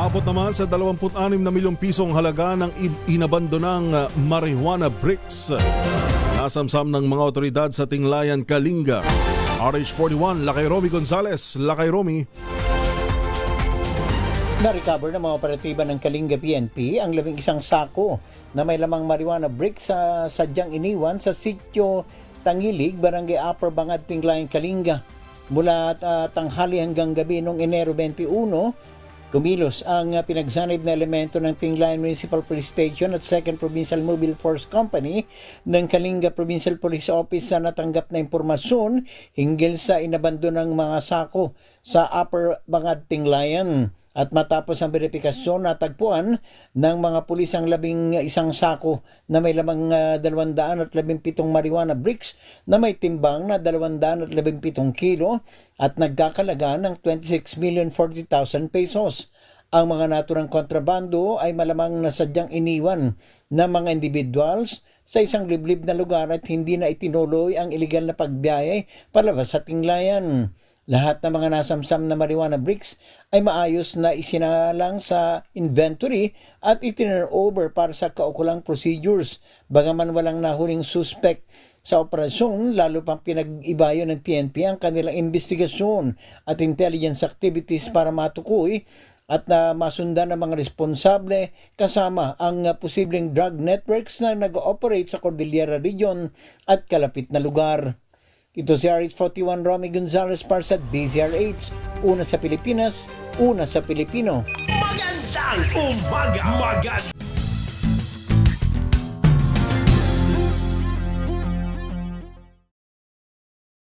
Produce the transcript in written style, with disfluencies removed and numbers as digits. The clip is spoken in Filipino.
Aabot naman sa 26 na milyong pisong halaga ng inabandonang marijuana bricks. Nasamsam ng mga otoridad sa Tinglayan, Kalinga. RH41, Lakay Romy Gonzales. Lakay Romy. Na-recover ng mga operatiba ng Kalinga PNP ang 11 sako na may lamang marijuana bricks sa sadyang iniwan sa sitio Tangilig, Barangay Upper Bangad, Tinglayan, Kalinga. Mula tanghali hanggang gabi noong Enero 21, kumilos ang pinagsanib na elemento ng Tinglayan Municipal Police Station at 2nd Provincial Mobile Force Company ng Kalinga Provincial Police Office sa natanggap na impormasyon hinggil sa inabandonang mga sako sa Upper Bangad, Tinglayan. At matapos ang verifikasyon, natagpuan ng mga pulis ang 11 sako na may lamang 217 marijuana bricks na may timbang na 217 kilo at nagkakalaga ng 26,040,000 pesos. Ang mga naturang kontrabando ay malamang nasadyang iniwan ng mga individuals sa isang liblib na lugar at hindi na itinuloy ang iligal na pagbiyahe palabas sa Tinglayan. Lahat ng mga nasamsam na marijuana bricks ay maayos na isinalang sa inventory at itinurn over para sa kaukulang procedures. Bagaman walang nahuling suspect sa operasyon, lalo pang pinag-ibayo ng PNP ang kanilang investigasyon at intelligence activities para matukoy at na masundan ng mga responsable kasama ang posibleng drug networks na nag-ooperate sa Cordillera Region at kalapit na lugar. Ito si RH41 Romy Gonzales para sa DZRH. Una sa Pilipinas, una sa Pilipino. Magandang umaga!